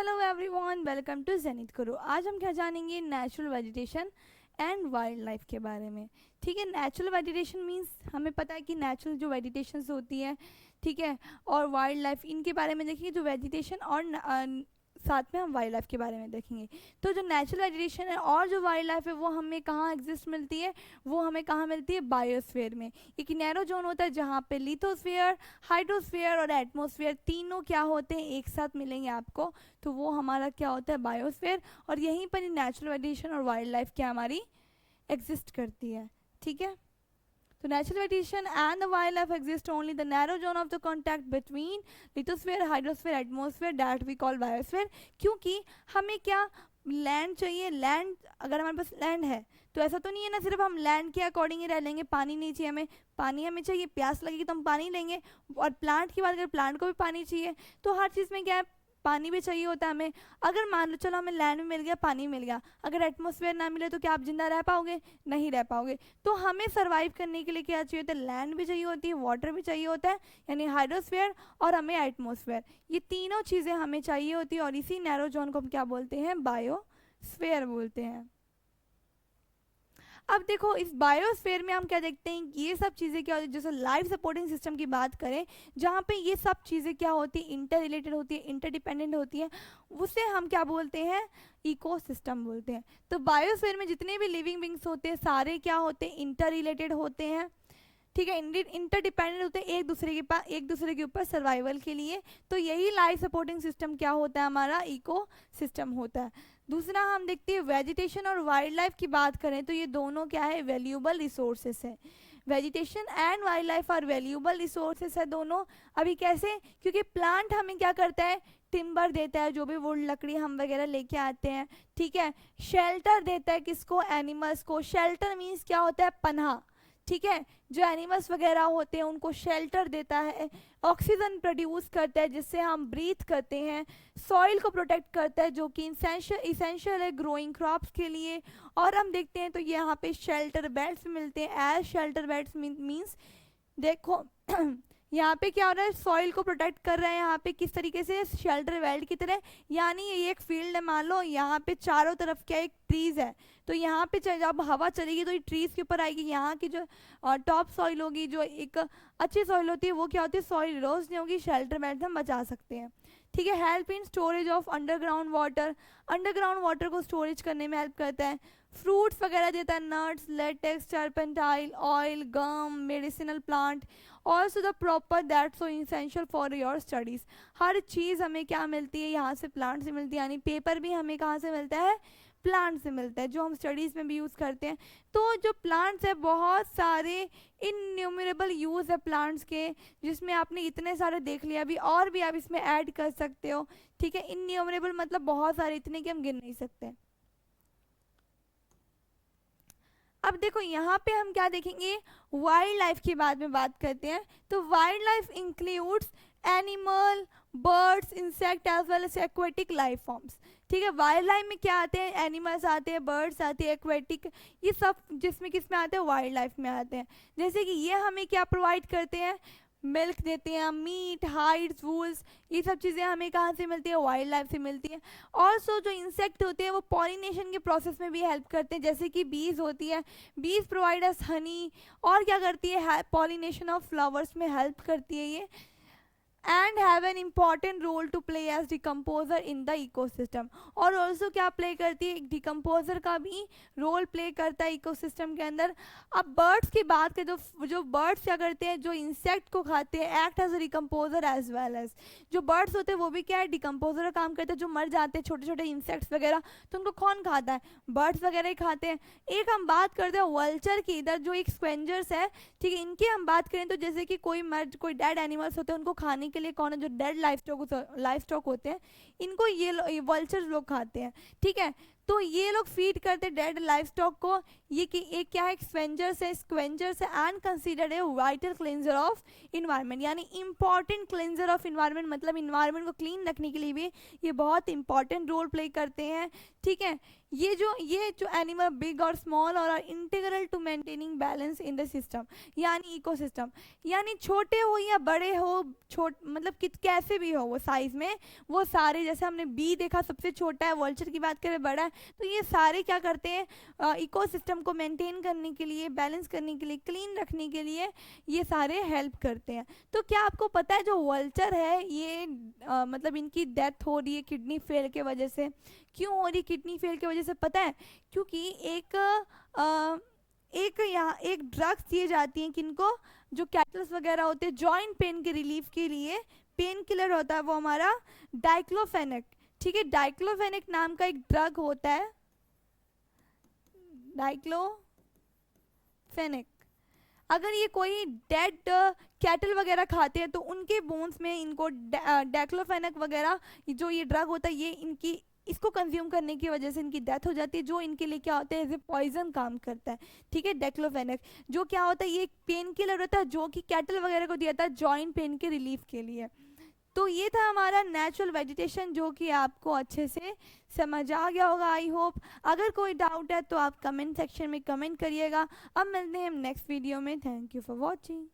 Hello everyone, welcome to Zenith Guru. आज हम क्या जानेंगे natural vegetation and wildlife के बारे में। ठीक है, नेचुरल वेजिटेशन मींस हमें पता है कि नेचुरल जो वेजिटेशन होती है, ठीक है, और वाइल्ड लाइफ, इनके बारे में देखेंगे। जो वेजिटेशन और साथ में हम वाइल्ड लाइफ के बारे में देखेंगे। तो जो नेचुरल वेजिटेशन है और जो वाइल्ड लाइफ है वो हमें कहाँ एग्जिस्ट मिलती है, वो हमें कहाँ मिलती है, बायोस्फीयर में। एक नैरो जोन होता है जहाँ पे लिथोस्फीयर, हाइड्रोस्फीयर और एटमॉस्फेयर तीनों क्या होते हैं, एक साथ मिलेंगे आपको, तो वो हमारा क्या होता है, बायोस्फीयर। और यहीं पर नेचुरल वेजिटेशन और वाइल्ड लाइफ क्या हमारी एग्जिस्ट करती है। ठीक है, तो natural vegetation and the wildlife exist only the narrow zone of the contact between lithosphere, hydrosphere, atmosphere that we call biosphere। क्योंकि हमें क्या लैंड चाहिए, लैंड अगर हमारे पास लैंड है तो ऐसा तो नहीं है ना सिर्फ हम लैंड के अकॉर्डिंग ही रह लेंगे। पानी नहीं चाहिए हमें, पानी हमें चाहिए, प्यास लगेगी तो हम पानी लेंगे। और प्लांट की बात करें, प्लांट को भी पानी चाहिए। तो हर चीज़ में क्या है, पानी भी चाहिए होता है हमें। अगर मान लो चलो हमें लैंड में मिल गया, पानी मिल गया, अगर एटमॉस्फेयर ना मिले तो क्या आप जिंदा रह पाओगे? नहीं रह पाओगे। तो हमें सरवाइव करने के लिए क्या चाहिए होता है, लैंड भी चाहिए होती है, वाटर भी चाहिए होता है, यानी हाइड्रोस्फीयर, और हमें एटमॉस्फेयर। ये तीनों चीज़ें हमें चाहिए होती है और इसी नैरो जोन को हम क्या बोलते हैं, बायोस्फीयर बोलते हैं। अब देखो इस बायोस्फीयर में हम क्या देखते हैं, ये सब चीज़ें क्या होती है, जैसे लाइफ सपोर्टिंग सिस्टम की बात करें, जहाँ पे ये सब चीज़ें क्या होती है, इंटर रिलेटेड होती है, इंटरडिपेंडेंट होती है, उसे हम क्या बोलते हैं, इकोसिस्टम बोलते हैं। तो बायोस्फीयर में जितने भी लिविंग बींग्स होते हैं सारे क्या होते हैं, इंटर रिलेटेड होते हैं। ठीक है, इंटरडिपेंडेंट होते हैं एक दूसरे के ऊपर सर्वाइवल के लिए। तो यही लाइफ सपोर्टिंग सिस्टम क्या होता है, हमारा इको सिस्टम होता है। दूसरा हम देखते हैं वेजिटेशन और वाइल्ड लाइफ की बात करें तो ये दोनों क्या है, वैल्यूएबल रिसोर्सेस है। Vegetation and wildlife are valuable resources है दोनों। अभी कैसे, क्योंकि प्लांट हमें क्या करता है, टिम्बर देता है, जो भी वुड लकड़ी हम वगैरह लेके आते हैं। ठीक है, शेल्टर देता है किसको, एनिमल्स को। शेल्टर मीन्स क्या होता है, पनाह। ठीक है, जो एनिमल्स वगैरह होते हैं उनको शेल्टर देता है। ऑक्सीजन प्रोड्यूस करता है जिससे हम ब्रीथ करते हैं। सॉइल को प्रोटेक्ट करता है जो कि इसेंशियल है ग्रोइंग क्रॉप्स के लिए। और हम देखते हैं तो यहाँ पे शेल्टर बेड्स मिलते हैं। एज शेल्टर बेड्स मीन्स देखो यहाँ पे क्या हो रहा है, सॉइल को प्रोटेक्ट कर रहा है यहाँ पे किस तरीके से, शेल्टर बेल्ट की तरह। यानी ये एक फील्ड है, मान लो यहाँ पे चारों तरफ क्या एक ट्रीज है, तो यहाँ पे जब हवा चलेगी तो ये ट्रीज के ऊपर आएगी। यहाँ की जो टॉप सॉइल होगी, जो एक अच्छी सॉइल होती है, वो क्या होती है, सॉइल इरोज नहीं होगी, शेल्टर बेल्ट हम बचा सकते हैं। ठीक है, help in storage of underground water, underground water को स्टोरेज करने में हेल्प करता है। फ्रूट्स वगैरह देता है, nuts, latex, turpentine, oil, gum, medicinal plant, also the proper that so essential for your studies. हर चीज़ हमें क्या मिलती है, यहाँ से प्लांट से मिलती है। यानी पेपर भी हमें कहाँ से मिलता है, प्लांट से मिलता है, जो हम स्टडीज़ में भी यूज़ करते हैं। तो जो प्लांट्स है, बहुत सारे इनन्यूमरेबल यूज़ है प्लांट्स के, जिसमें आपने इतने सारे देख लिया, अभी और भी आप इसमें ऐड कर सकते हो। ठीक है, इनन्यूमरेबल मतलब बहुत सारे, इतने कि हम गिन नहीं सकते। अब देखो यहाँ पे हम क्या देखेंगे, वाइल्ड लाइफ के बारे में बात करते हैं। तो wildlife includes animal, birds, insect as well as aquatic life forms. ठीक है, वाइल्ड लाइफ में क्या आते हैं, एनिमल्स आते हैं, बर्ड्स आते हैं, एक्वेटिक, ये सब जिसमें किस में आते हैं, वाइल्ड लाइफ में आते हैं। जैसे कि ये हमें क्या प्रोवाइड करते हैं, मिल्क देते हैं, मीट, हाइड्स, वूल्स, ये सब चीज़ें हमें कहाँ से मिलती है, वाइल्ड लाइफ से मिलती है। ऑल्सो जो इंसेक्ट होते हैं वो पॉलिनेशन के प्रोसेस में भी हेल्प करते हैं, जैसे कि बीज होती है, बीज प्रोवाइड अस हनी, और क्या करती है, पॉलिनेशन ऑफ फ्लावर्स में हेल्प करती है ये। And have an important role to play as decomposer in the ecosystem. और ऑल्सो क्या प्ले करती है, डिकम्पोजर का भी रोल प्ले करता है इकोसिस्टम के अंदर। अब बर्ड्स की बात करें तो जो बर्ड्स क्या करते हैं, जो इंसेक्ट को खाते हैं, act as a decomposer as well as. जो बर्ड्स होते हैं वो भी क्या है, डिकम्पोजर का काम करते हैं। जो मर जाते हैं छोटे छोटे इंसेक्ट्स वगैरह, तो उनको कौन खाता है, बर्ड्स वगैरह ही खाते हैं। एक हम बात करते हैं वल्चर की, इधर जो एक स्क्वेंजर्स है, ठीक है, इनकी हम बात करें तो जैसे कि कोई डेड एनिमल्स होते हैं, उनको खाने के लिए कौन है, जो डेड लाइफ स्टॉक होते हैं, इनको ये वल्चर्स लोग खाते हैं। ठीक है, तो ये लोग फीड करते डेड लाइफ स्टॉक को। ये कि एक क्या है, स्क्वेंजर्स है and considered a vital cleanser of environment, यानी इंपॉर्टेंट क्लेंजर ऑफ इन्वायरमेंट, मतलब इन्वायरमेंट को क्लीन रखने के लिए भी ये बहुत इंपॉर्टेंट रोल प्ले करते हैं। ठीक है, ये जो एनिमल बिग और स्मॉल और are integral to maintaining balance in the system, यानी इकोसिस्टम, यानी छोटे हो या बड़े हो, मतलब कैसे भी हो वो साइज में, वो सारे, जैसे हमने बी देखा सबसे छोटा है, वल्चर की बात करें बड़ा है, तो ये सारे क्या करते हैं, इकोसिस्टम को मेंटेन करने के लिए, बैलेंस करने के लिए, क्लीन रखने के लिए ये सारे हेल्प करते हैं। तो क्या आपको पता है जो वल्चर है ये मतलब इनकी डेथ हो रही है किडनी फेल के वजह से। क्यों हो रही किडनी फेल की वजह से पता है? क्योंकि एक ड्रग्स दिए जाती हैं किनको, जो कैटल्स वगैरह होते हैं जॉइंट पेन के रिलीफ के लिए, पेन किलर होता है वो हमारा डाइक्लोफेनेक। ठीक है, डाइक्लोफेनेक नाम का एक ड्रग होता है, डाइक्लोफेनेक। अगर ये कोई डेड कैटल वगैरह खाते हैं तो उनके बोन्स में इनको डाइक्लोफेनेक वगैरह जो ये ड्रग होता है, ये इसको कंज्यूम करने की वजह से इनकी डेथ हो जाती है, जो इनके लिए क्या होता है, एज ए पॉइजन काम करता है। ठीक है, डाइक्लोफेनेक जो क्या होता है, ये एक पेन किलर होता है जो कि कैटल वगैरह को दिया था जॉइंट पेन के रिलीफ के लिए। तो ये था हमारा नेचुरल वेजिटेशन, जो कि आपको अच्छे से समझ आ गया होगा आई होप। अगर कोई डाउट है तो आप कमेंट सेक्शन में कमेंट करिएगा। अब मिलते हैं नेक्स्ट वीडियो में। Thank you for watching.